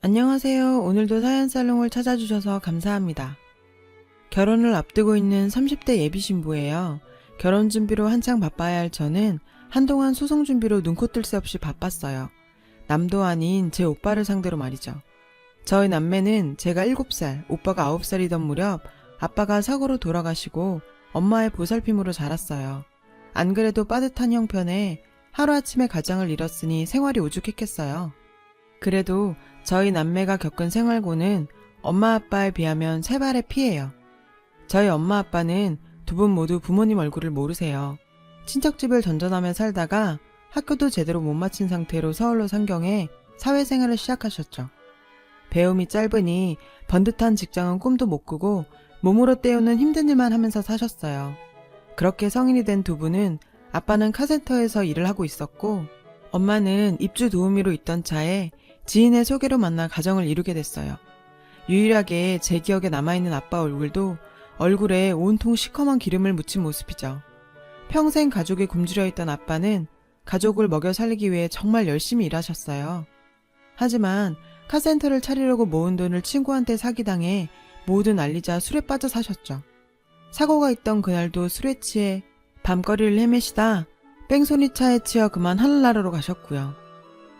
안녕하세요. 오늘도 사연살롱을 찾아주셔서 감사합니다. 결혼을 앞두고 있는 30대 예비 신부예요. 결혼 준비로 한창 바빠야 할 저는 한동안 소송 준비로 눈코 뜰 새 없이 바빴어요. 남도 아닌 제 오빠를 상대로 말이죠. 저희 남매는 제가 7살, 오빠가 9살이던 무렵 아빠가 사고로 돌아가시고 엄마의 보살핌으로 자랐어요. 안 그래도 빠듯한 형편에 하루아침에 가장을 잃었으니 생활이 오죽했겠어요. 그래도 저희 남매가 겪은 생활고는 엄마 아빠에 비하면 세 발의 피해요. 저희 엄마 아빠는 두 분 모두 부모님 얼굴을 모르세요. 친척집을 전전하며 살다가 학교도 제대로 못 마친 상태로 서울로 상경해 사회생활을 시작하셨죠. 배움이 짧으니 번듯한 직장은 꿈도 못 꾸고 몸으로 때우는 힘든 일만 하면서 사셨어요. 그렇게 성인이 된 두 분은 아빠는 카센터에서 일을 하고 있었고 엄마는 입주 도우미로 있던 차에 지인의 소개로 만나 가정을 이루게 됐어요. 유일하게 제 기억에 남아있는 아빠 얼굴도 얼굴에 온통 시커먼 기름을 묻힌 모습이죠. 평생 가족에 굶주려 있던 아빠는 가족을 먹여 살리기 위해 정말 열심히 일하셨어요. 하지만 카센터를 차리려고 모은 돈을 친구한테 사기당해 모두 날리자 술에 빠져 사셨죠. 사고가 있던 그날도 술에 취해 밤거리를 헤매시다 뺑소니 차에 치여 그만 하늘나라로 가셨고요.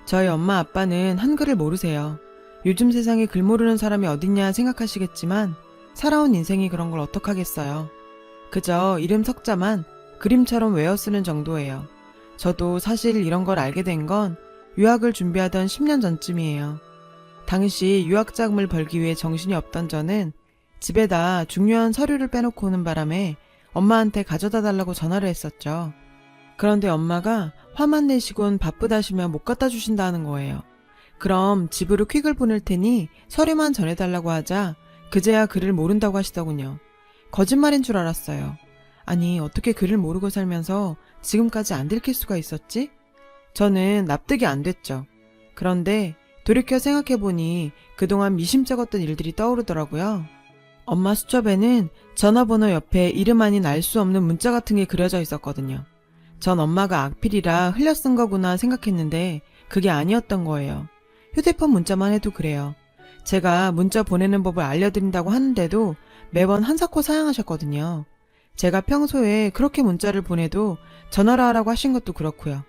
저희 엄마 아빠는 한글을 모르세요. 요즘 세상에 글 모르는 사람이 어딨냐 생각하시겠지만 살아온 인생이 그런 걸 어떡하겠어요. 그저 이름 석자만 그림처럼 외워 쓰는 정도예요. 저도 사실 이런 걸 알게 된 건 유학을 준비하던 10년 전쯤이에요. 당시 유학 자금을 벌기 위해 정신이 없던 저는 집에다 중요한 서류를 빼놓고 오는 바람에 엄마한테 가져다 달라고 전화를 했었죠. 그런데 엄마가 화만 내시곤 바쁘다시며 못 갖다 주신다는 거예요. 그럼 집으로 퀵을 보낼 테니 서류만 전해달라고 하자 그제야 글을 모른다고 하시더군요. 거짓말인 줄 알았어요. 아니 어떻게 글을 모르고 살면서 지금까지 안 들킬 수가 있었지? 저는 납득이 안 됐죠. 그런데 돌이켜 생각해보니 그동안 미심쩍었던 일들이 떠오르더라고요. 엄마 수첩에는 전화번호 옆에 이름 아닌 알 수 없는 문자 같은 게 그려져 있었거든요. 전 엄마가 악필이라 흘려 쓴 거구나 생각했는데 그게 아니었던 거예요. 휴대폰 문자만 해도 그래요. 제가 문자 보내는 법을 알려드린다고 하는데도 매번 한사코 사양하셨거든요. 제가 평소에 그렇게 문자를 보내도 전화로 하라고 하신 것도 그렇고요.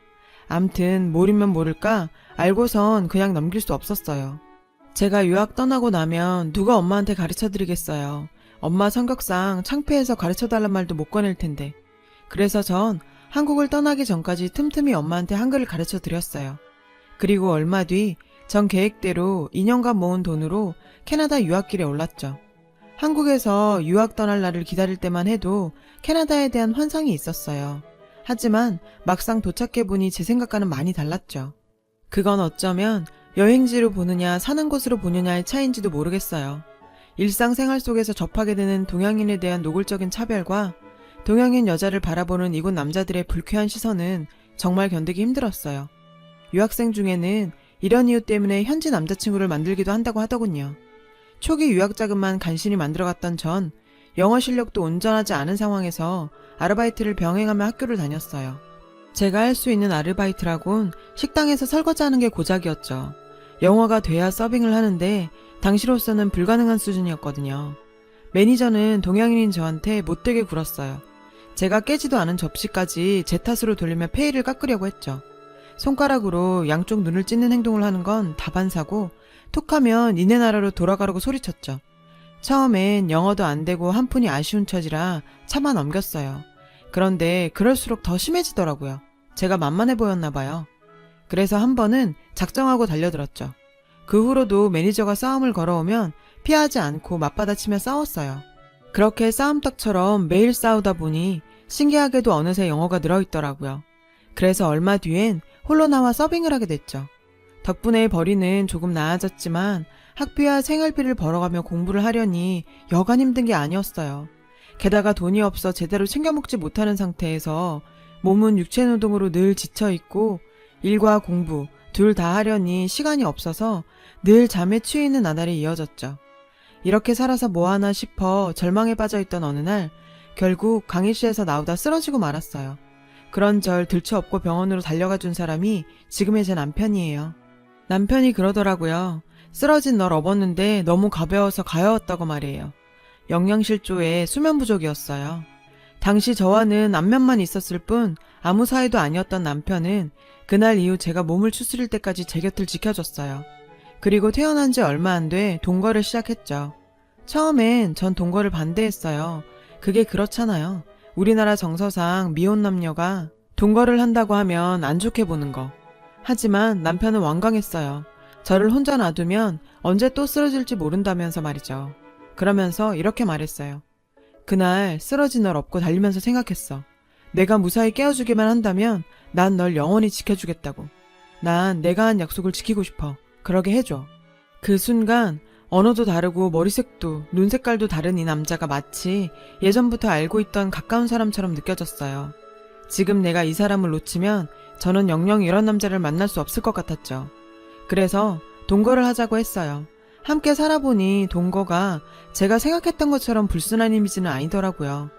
암튼 모르면 모를까 알고선 그냥 넘길 수 없었어요. 제가 유학 떠나고 나면 누가 엄마한테 가르쳐드리겠어요. 엄마 성격상 창피해서 가르쳐달란 말도 못 꺼낼 텐데. 그래서 전 한국을 떠나기 전까지 틈틈이 엄마한테 한글을 가르쳐 드렸어요. 그리고 얼마 뒤 전 계획대로 2년간 모은 돈으로 캐나다 유학길에 올랐죠. 한국에서 유학 떠날 날을 기다릴 때만 해도 캐나다에 대한 환상이 있었어요. 하지만 막상 도착해보니 제 생각과는 많이 달랐죠. 그건 어쩌면 여행지로 보느냐 사는 곳으로 보느냐의 차이인지도 모르겠어요. 일상생활 속에서 접하게 되는 동양인에 대한 노골적인 차별과 동양인 여자를 바라보는 이곳 남자들의 불쾌한 시선은 정말 견디기 힘들었어요. 유학생 중에는 이런 이유 때문에 현지 남자친구를 만들기도 한다고 하더군요. 초기 유학 자금만 간신히 만들어갔던 전 영어 실력도 온전하지 않은 상황에서 아르바이트를 병행하며 학교를 다녔어요. 제가 할 수 있는 아르바이트라곤 식당에서 설거지하는 게 고작이었죠. 영어가 돼야 서빙을 하는데 당시로서는 불가능한 수준이었거든요. 매니저는 동양인인 저한테 못되게 굴었어요. 제가 깨지도 않은 접시까지 제 탓으로 돌리며 페이를 깎으려고 했죠. 손가락으로 양쪽 눈을 찢는 행동을 하는 건 다반사고 툭하면 니네 나라로 돌아가라고 소리쳤죠. 처음엔 영어도 안 되고 한푼이 아쉬운 처지라 차마 넘겼어요. 그런데 그럴수록 더 심해지더라고요. 제가 만만해 보였나 봐요. 그래서 한 번은 작정하고 달려들었죠. 그 후로도 매니저가 싸움을 걸어오면 피하지 않고 맞받아치며 싸웠어요. 그렇게 싸움닭처럼 매일 싸우다 보니 신기하게도 어느새 영어가 늘어있더라고요. 그래서 얼마 뒤엔 홀로 나와 서빙을 하게 됐죠. 덕분에 벌이는 조금 나아졌지만 학비와 생활비를 벌어가며 공부를 하려니 여간 힘든 게 아니었어요. 게다가 돈이 없어 제대로 챙겨 먹지 못하는 상태에서 몸은 육체노동으로 늘 지쳐있고 일과 공부 둘 다 하려니 시간이 없어서 늘 잠에 취해 있는 나날이 이어졌죠. 이렇게 살아서 뭐하나 싶어 절망에 빠져있던 어느 날 결국 강의실에서 나오다 쓰러지고 말았어요. 그런 절 들쳐업고 병원으로 달려가 준 사람이 지금의 제 남편이에요. 남편이 그러더라고요. 쓰러진 널 업었는데 너무 가벼워서 가여웠다고 말이에요. 영양실조에 수면 부족이었어요. 당시 저와는 안면만 있었을 뿐 아무 사이도 아니었던 남편은 그날 이후 제가 몸을 추스릴 때까지 제 곁을 지켜줬어요. 그리고 태어난 지 얼마 안 돼 동거를 시작했죠. 처음엔 전 동거를 반대했어요. 그게 그렇잖아요. 우리나라 정서상 미혼 남녀가 동거를 한다고 하면 안 좋게 보는 거. 하지만 남편은 완강했어요. 저를 혼자 놔두면 언제 또 쓰러질지 모른다면서 말이죠. 그러면서 이렇게 말했어요. 그날 쓰러진 널 업고 달리면서 생각했어. 내가 무사히 깨워주기만 한다면 난 널 영원히 지켜주겠다고. 난 내가 한 약속을 지키고 싶어. 그러게 해줘. 그 순간 언어도 다르고 머리색도 눈 색깔도 다른 이 남자가 마치 예전부터 알고 있던 가까운 사람처럼 느껴졌어요. 지금 내가 이 사람을 놓치면 저는 영영 이런 남자를 만날 수 없을 것 같았죠. 그래서 동거를 하자고 했어요. 함께 살아보니 동거가 제가 생각했던 것처럼 불순한 이미지는 아니더라고요.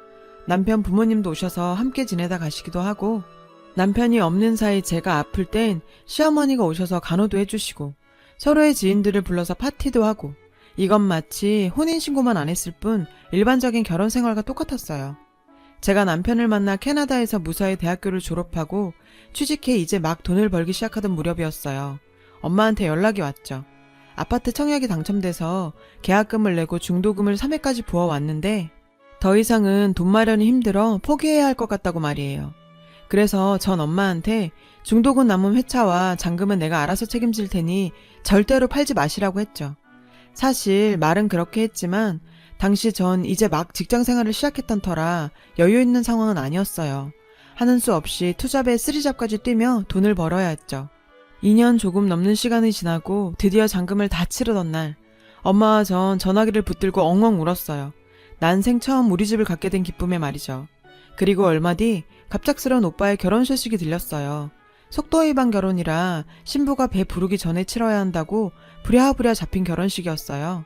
남편 부모님도 오셔서 함께 지내다 가시기도 하고, 남편이 없는 사이 제가 아플 땐 시어머니가 오셔서 간호도 해주시고, 서로의 지인들을 불러서 파티도 하고, 이건 마치 혼인신고만 안 했을 뿐 일반적인 결혼 생활과 똑같았어요. 제가 남편을 만나 캐나다에서 무사히 대학교를 졸업하고 취직해 이제 막 돈을 벌기 시작하던 무렵이었어요. 엄마한테 연락이 왔죠. 아파트 청약이 당첨돼서 계약금을 내고 중도금을 3회까지 부어왔는데 더 이상은 돈 마련이 힘들어 포기해야 할 것 같다고 말이에요. 그래서 전 엄마한테 중도금 남은 회차와 잔금은 내가 알아서 책임질 테니 절대로 팔지 마시라고 했죠. 사실 말은 그렇게 했지만 당시 전 이제 막 직장생활을 시작했던 터라 여유 있는 상황은 아니었어요. 하는 수 없이 투잡에 쓰리잡까지 뛰며 돈을 벌어야 했죠. 2년 조금 넘는 시간이 지나고 드디어 잔금을 다 치르던 날, 엄마와 전 전화기를 붙들고 엉엉 울었어요. 난생 처음 우리 집을 갖게 된 기쁨에 말이죠. 그리고 얼마 뒤 갑작스러운 오빠의 결혼 소식이 들렸어요. 속도 위반 결혼이라 신부가 배 부르기 전에 치러야 한다고 부랴부랴 잡힌 결혼식이었어요.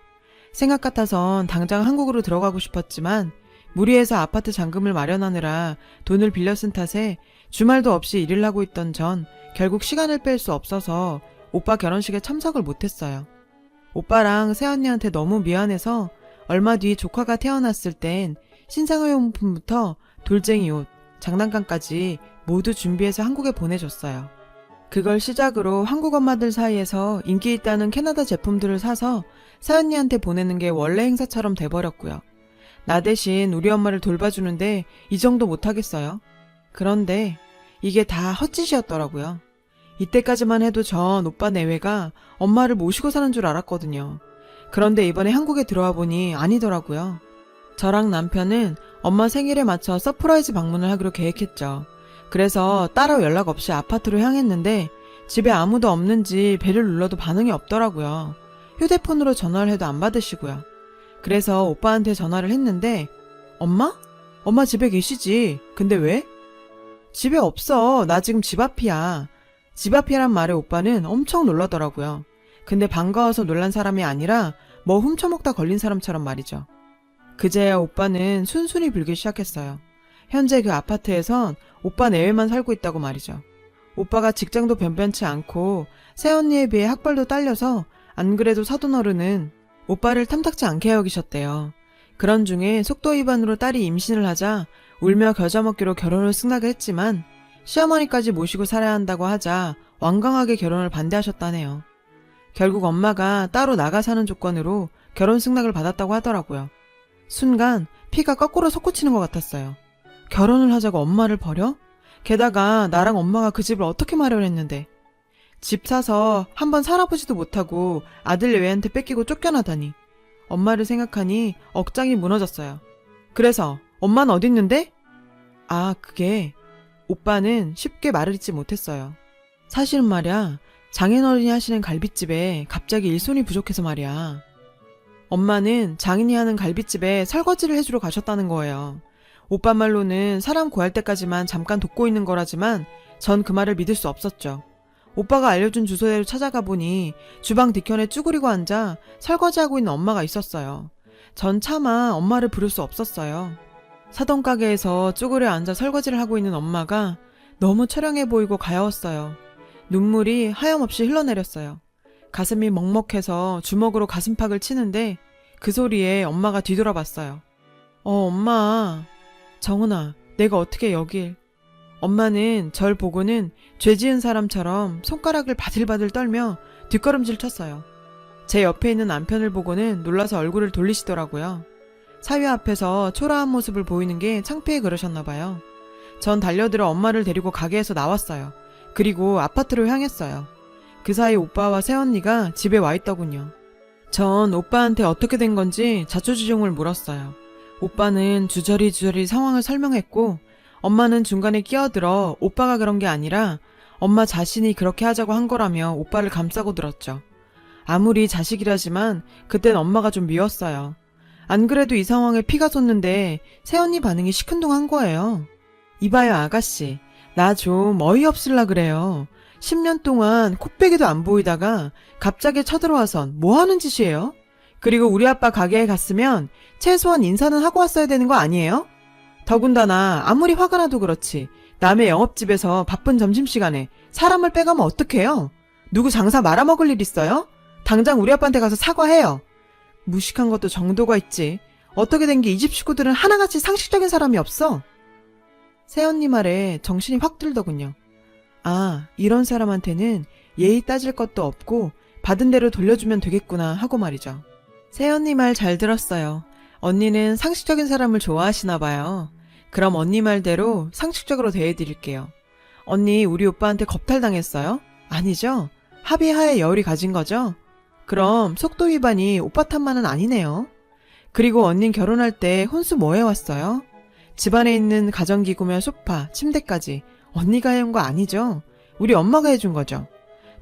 생각 같아선 당장 한국으로 들어가고 싶었지만 무리해서 아파트 잔금을 마련하느라 돈을 빌려 쓴 탓에 주말도 없이 일을 하고 있던 전 결국 시간을 뺄 수 없어서 오빠 결혼식에 참석을 못했어요. 오빠랑 새언니한테 너무 미안해서 얼마 뒤 조카가 태어났을 땐 신상용품부터 돌쟁이 옷, 장난감까지 모두 준비해서 한국에 보내줬어요. 그걸 시작으로 한국 엄마들 사이에서 인기 있다는 캐나다 제품들을 사서 사연이한테 보내는 게 원래 행사처럼 돼버렸고요. 나 대신 우리 엄마를 돌봐주는데 이 정도 못하겠어요. 그런데 이게 다 헛짓이었더라고요. 이때까지만 해도 전 오빠 내외가 엄마를 모시고 사는 줄 알았거든요. 그런데 이번에 한국에 들어와 보니 아니더라고요. 저랑 남편은 엄마 생일에 맞춰 서프라이즈 방문을 하기로 계획했죠. 그래서 따로 연락 없이 아파트로 향했는데 집에 아무도 없는지 벨을 눌러도 반응이 없더라고요. 휴대폰으로 전화를 해도 안 받으시고요. 그래서 오빠한테 전화를 했는데 엄마? 엄마 집에 계시지? 근데 왜? 집에 없어. 나 지금 집 앞이야. 집 앞이란 말에 오빠는 엄청 놀라더라고요. 근데 반가워서 놀란 사람이 아니라 뭐 훔쳐먹다 걸린 사람처럼 말이죠. 그제야 오빠는 순순히 빌기 시작했어요. 현재 그 아파트에선 오빠 내외만 살고 있다고 말이죠. 오빠가 직장도 변변치 않고 새언니에 비해 학벌도 딸려서 안 그래도 사돈어른은 오빠를 탐탁지 않게 여기셨대요. 그런 중에 속도 위반으로 딸이 임신을 하자 울며 겨자먹기로 결혼을 승낙을 했지만 시어머니까지 모시고 살아야 한다고 하자 완강하게 결혼을 반대하셨다네요. 결국 엄마가 따로 나가 사는 조건으로 결혼 승낙을 받았다고 하더라고요. 순간 피가 거꾸로 솟구치는 것 같았어요. 결혼을 하자고 엄마를 버려? 게다가 나랑 엄마가 그 집을 어떻게 마련했는데. 집 사서 한번 살아보지도 못하고 아들 내외한테 뺏기고 쫓겨나다니. 엄마를 생각하니 억장이 무너졌어요. 그래서 엄마는 어디 있는데? 아, 그게 오빠는 쉽게 말을 잇지 못했어요. 사실은 말이야, 장인어른이 하시는 갈빗집에 갑자기 일손이 부족해서 말이야. 엄마는 장인이 하는 갈빗집에 설거지를 해주러 가셨다는 거예요. 오빠 말로는 사람 구할 때까지만 잠깐 돕고 있는 거라지만 전 그 말을 믿을 수 없었죠. 오빠가 알려준 주소대로 찾아가 보니 주방 뒤편에 쭈그리고 앉아 설거지하고 있는 엄마가 있었어요. 전 차마 엄마를 부를 수 없었어요. 사돈 가게에서 쭈그려 앉아 설거지를 하고 있는 엄마가 너무 처량해 보이고 가여웠어요. 눈물이 하염없이 흘러내렸어요. 가슴이 먹먹해서 주먹으로 가슴팍을 치는데 그 소리에 엄마가 뒤돌아봤어요. 엄마. 정은아, 내가 어떻게 여길. 엄마는 절 보고는 죄 지은 사람처럼 손가락을 바들바들 떨며 뒷걸음질 쳤어요. 제 옆에 있는 남편을 보고는 놀라서 얼굴을 돌리시더라고요. 사위 앞에서 초라한 모습을 보이는 게 창피해 그러셨나 봐요. 전 달려들어 엄마를 데리고 가게에서 나왔어요. 그리고 아파트로 향했어요. 그 사이 오빠와 새언니가 집에 와 있더군요. 전 오빠한테 어떻게 된 건지 자초지종을 물었어요. 오빠는 주저리 상황을 설명했고 엄마는 중간에 끼어들어 오빠가 그런 게 아니라 엄마 자신이 그렇게 하자고 한 거라며 오빠를 감싸고 들었죠. 아무리 자식이라지만 그땐 엄마가 좀 미웠어요. 안 그래도 이 상황에 피가 솟는데 새언니 반응이 시큰둥한 거예요. 이봐요 아가씨, 나 좀 어이없을라 그래요. 10년 동안 콧배기도 안 보이다가 갑자기 쳐들어와선 뭐 하는 짓이에요? 그리고 우리 아빠 가게에 갔으면 최소한 인사는 하고 왔어야 되는 거 아니에요? 더군다나 아무리 화가 나도 그렇지 남의 영업집에서 바쁜 점심시간에 사람을 빼가면 어떡해요? 누구 장사 말아먹을 일 있어요? 당장 우리 아빠한테 가서 사과해요. 무식한 것도 정도가 있지. 어떻게 된 게 이 집 식구들은 하나같이 상식적인 사람이 없어? 새언니 말에 정신이 확 들더군요. 아, 이런 사람한테는 예의 따질 것도 없고 받은 대로 돌려주면 되겠구나 하고 말이죠. 새언니 말 잘 들었어요. 언니는 상식적인 사람을 좋아하시나 봐요. 그럼 언니 말대로 상식적으로 대해드릴게요. 언니 우리 오빠한테 겁탈당했어요? 아니죠? 합의하에 열이 가진 거죠? 그럼 속도 위반이 오빠 탓만은 아니네요. 그리고 언닌 결혼할 때 혼수 뭐 해왔어요? 집안에 있는 가전기구며 소파, 침대까지 언니가 해온 거 아니죠? 우리 엄마가 해준 거죠.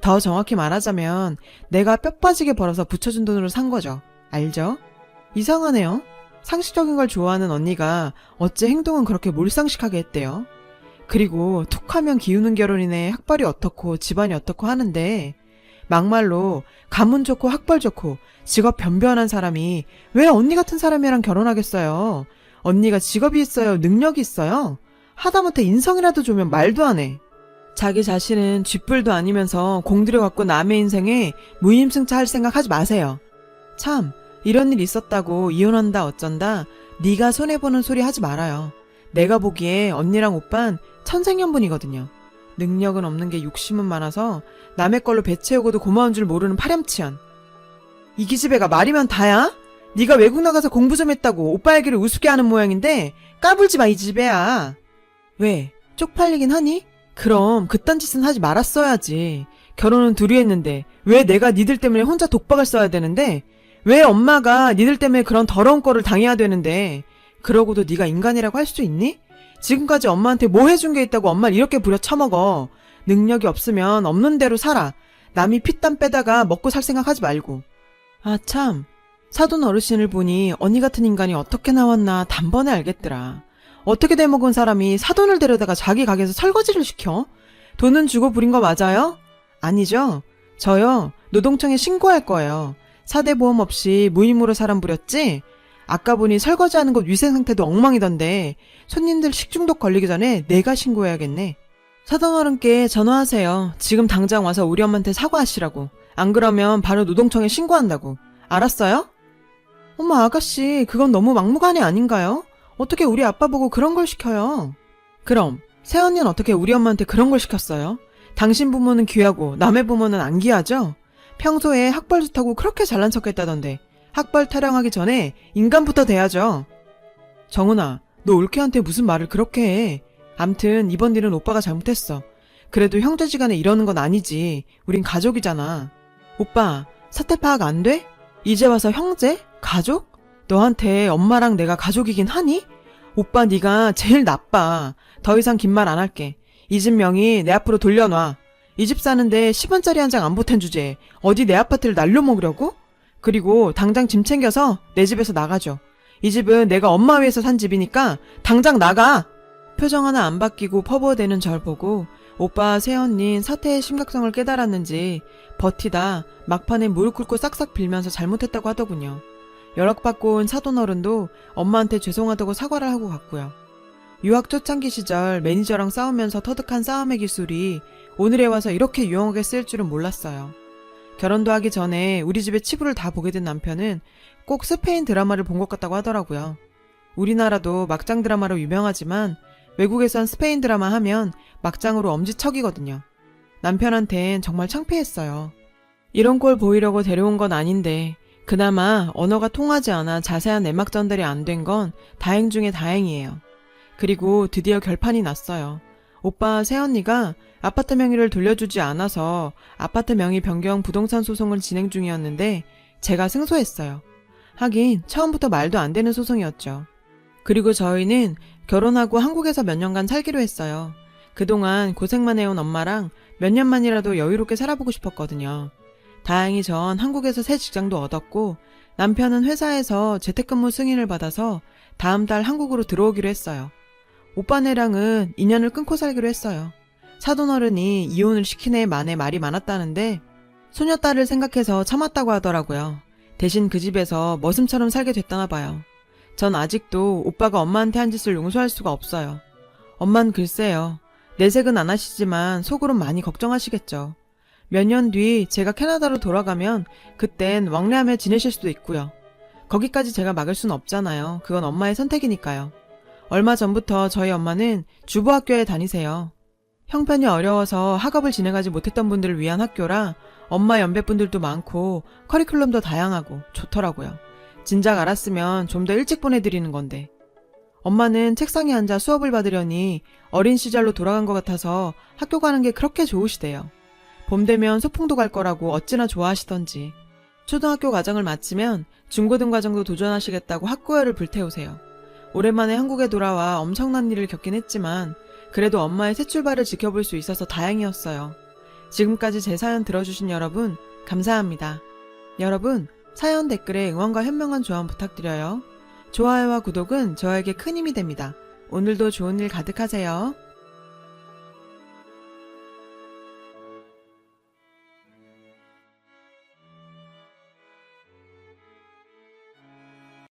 더 정확히 말하자면 내가 뼈 빠지게 벌어서 붙여준 돈으로 산 거죠. 알죠? 이상하네요. 상식적인 걸 좋아하는 언니가 어째 행동은 그렇게 몰상식하게 했대요. 그리고 툭하면 기우는 결혼이네 학벌이 어떻고 집안이 어떻고 하는데 막말로 가문 좋고 학벌 좋고 직업 변변한 사람이 왜 언니 같은 사람이랑 결혼하겠어요? 언니가 직업이 있어요? 능력이 있어요? 하다못해 인성이라도 좋으면 말도 안 해. 자기 자신은 쥐뿔도 아니면서 공들여갖고 남의 인생에 무임승차 할 생각 하지 마세요. 참 이런 일 있었다고 이혼한다 어쩐다 네가 손해보는 소리 하지 말아요. 내가 보기에 언니랑 오빤 천생연분이거든요. 능력은 없는 게 욕심은 많아서 남의 걸로 배 채우고도 고마운 줄 모르는 파렴치한. 이 기집애가 말이면 다야? 네가 외국 나가서 공부 좀 했다고 오빠 얘기를 우습게 하는 모양인데 까불지 마 이 기집애야. 왜? 쪽팔리긴 하니? 그럼 그딴 짓은 하지 말았어야지. 결혼은 둘이 했는데 왜 내가 니들 때문에 혼자 독박을 써야 되는데 왜 엄마가 니들 때문에 그런 더러운 꼴을 당해야 되는데 그러고도 네가 인간이라고 할 수 있니? 지금까지 엄마한테 뭐 해준 게 있다고 엄마를 이렇게 부려쳐먹어. 능력이 없으면 없는 대로 살아. 남이 피땀 빼다가 먹고 살 생각하지 말고. 아 참, 사돈 어르신을 보니 언니 같은 인간이 어떻게 나왔나 단번에 알겠더라. 어떻게 돼먹은 사람이 사돈을 데려다가 자기 가게에서 설거지를 시켜? 돈은 주고 부린 거 맞아요? 아니죠? 저요, 노동청에 신고할 거예요. 사대보험 없이 무임으로 사람 부렸지? 아까 보니 설거지하는 곳 위생상태도 엉망이던데 손님들 식중독 걸리기 전에 내가 신고해야겠네. 사돈어른께 전화하세요. 지금 당장 와서 우리 엄마한테 사과하시라고. 안 그러면 바로 노동청에 신고한다고. 알았어요? 엄마 아가씨 그건 너무 막무가내 아닌가요? 어떻게 우리 아빠 보고 그런 걸 시켜요? 그럼 새언니는 어떻게 우리 엄마한테 그런 걸 시켰어요? 당신 부모는 귀하고 남의 부모는 안 귀하죠? 평소에 학벌 좋다고 그렇게 잘난 척했다던데 학벌 타령하기 전에 인간부터 돼야죠. 정은아, 너 올케한테 무슨 말을 그렇게 해. 암튼 이번 일은 오빠가 잘못했어. 그래도 형제지간에 이러는 건 아니지. 우린 가족이잖아. 오빠, 사태 파악 안 돼? 이제 와서 형제? 가족? 너한테 엄마랑 내가 가족이긴 하니? 오빠 네가 제일 나빠. 더 이상 긴 말 안 할게. 이 집 명의 내 앞으로 돌려놔. 이 집 사는데 10원짜리 한 장 안 보탠 주제에 어디 내 아파트를 날려 먹으려고? 그리고 당장 짐 챙겨서 내 집에서 나가줘. 이 집은 내가 엄마 위해서 산 집이니까 당장 나가! 표정 하나 안 바뀌고 퍼부어대는 절 보고 오빠 새언닌 사태의 심각성을 깨달았는지 버티다 막판에 무릎 꿇고 싹싹 빌면서 잘못했다고 하더군요. 연락받고 온 사돈어른도 엄마한테 죄송하다고 사과를 하고 갔고요. 유학 초창기 시절 매니저랑 싸우면서 터득한 싸움의 기술이 오늘에 와서 이렇게 유용하게 쓰일 줄은 몰랐어요. 결혼도 하기 전에 우리 집의 치부를 다 보게 된 남편은 꼭 스페인 드라마를 본 것 같다고 하더라고요. 우리나라도 막장 드라마로 유명하지만 외국에선 스페인 드라마 하면 막장으로 엄지척이거든요. 남편한텐 정말 창피했어요. 이런 꼴 보이려고 데려온 건 아닌데 그나마 언어가 통하지 않아 자세한 내막 전달이 안 된 건 다행 중에 다행이에요. 그리고 드디어 결판이 났어요. 오빠 새언니가 아파트 명의를 돌려주지 않아서 아파트 명의 변경 부동산 소송을 진행 중이었는데 제가 승소했어요. 하긴 처음부터 말도 안 되는 소송이었죠. 그리고 저희는 결혼하고 한국에서 몇 년간 살기로 했어요. 그동안 고생만 해온 엄마랑 몇 년만이라도 여유롭게 살아보고 싶었거든요. 다행히 전 한국에서 새 직장도 얻었고 남편은 회사에서 재택근무 승인을 받아서 다음 달 한국으로 들어오기로 했어요. 오빠네랑은 인연을 끊고 살기로 했어요. 사돈어른이 이혼을 시키네 마네 말이 많았다는데 소녀딸을 생각해서 참았다고 하더라고요. 대신 그 집에서 머슴처럼 살게 됐다나 봐요. 전 아직도 오빠가 엄마한테 한 짓을 용서할 수가 없어요. 엄만 글쎄요. 내색은 안 하시지만 속으론 많이 걱정하시겠죠. 몇 년 뒤 제가 캐나다로 돌아가면 그땐 왕래하며 지내실 수도 있고요. 거기까지 제가 막을 순 없잖아요. 그건 엄마의 선택이니까요. 얼마 전부터 저희 엄마는 주부학교에 다니세요. 형편이 어려워서 학업을 진행하지 못했던 분들을 위한 학교라 엄마 연배분들도 많고 커리큘럼도 다양하고 좋더라고요. 진작 알았으면 좀 더 일찍 보내드리는 건데. 엄마는 책상에 앉아 수업을 받으려니 어린 시절로 돌아간 것 같아서 학교 가는 게 그렇게 좋으시대요. 봄 되면 소풍도 갈 거라고 어찌나 좋아하시던지. 초등학교 과정을 마치면 중고등 과정도 도전하시겠다고 학구열을 불태우세요. 오랜만에 한국에 돌아와 엄청난 일을 겪긴 했지만 그래도 엄마의 새 출발을 지켜볼 수 있어서 다행이었어요. 지금까지 제 사연 들어주신 여러분 감사합니다. 여러분 사연 댓글에 응원과 현명한 조언 부탁드려요. 좋아요와 구독은 저에게 큰 힘이 됩니다. 오늘도 좋은 일 가득하세요.